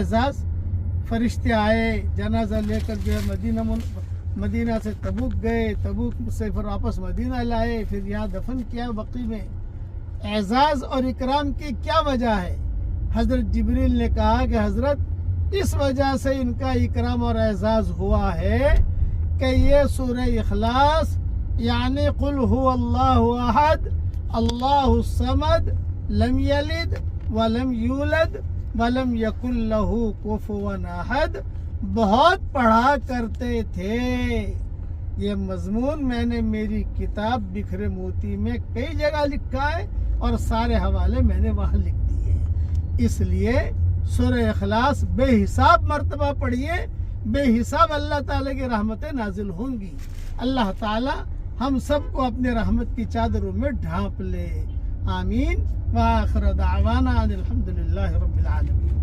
اعزاز فرشتے آئے، جنازہ لے کر جو ہے مدینہ سے تبوک گئے، تبوک سے پھر واپس مدینہ لائے، پھر یہاں دفن کیا بقیع میں۔ اعزاز اور اکرام کی کیا وجہ ہے؟ حضرت جبریل نے کہا کہ حضرت اس وجہ سے ان کا اکرام اور اعزاز ہوا ہے کہ یہ سورہ اخلاص یعنی قل هو اللہ احد اللہ الصمد لم یلد ولم یولد ولم یکن لہ کفوا احد بہت پڑھا کرتے تھے۔ یہ مضمون میں نے میری کتاب بکھرے موتی میں کئی جگہ لکھا ہے اور سارے حوالے میں نے وہاں لکھ دیے ہیں۔ اس لیے سورہ اخلاص بے حساب مرتبہ پڑھیے، بے حساب اللہ تعالیٰ کی رحمتیں نازل ہوں گی۔ اللہ تعالیٰ ہم سب کو اپنے رحمت کی چادروں میں ڈھانپ لے، آمین۔ وآخر دعوانا ان الحمدللہ رب العالمین۔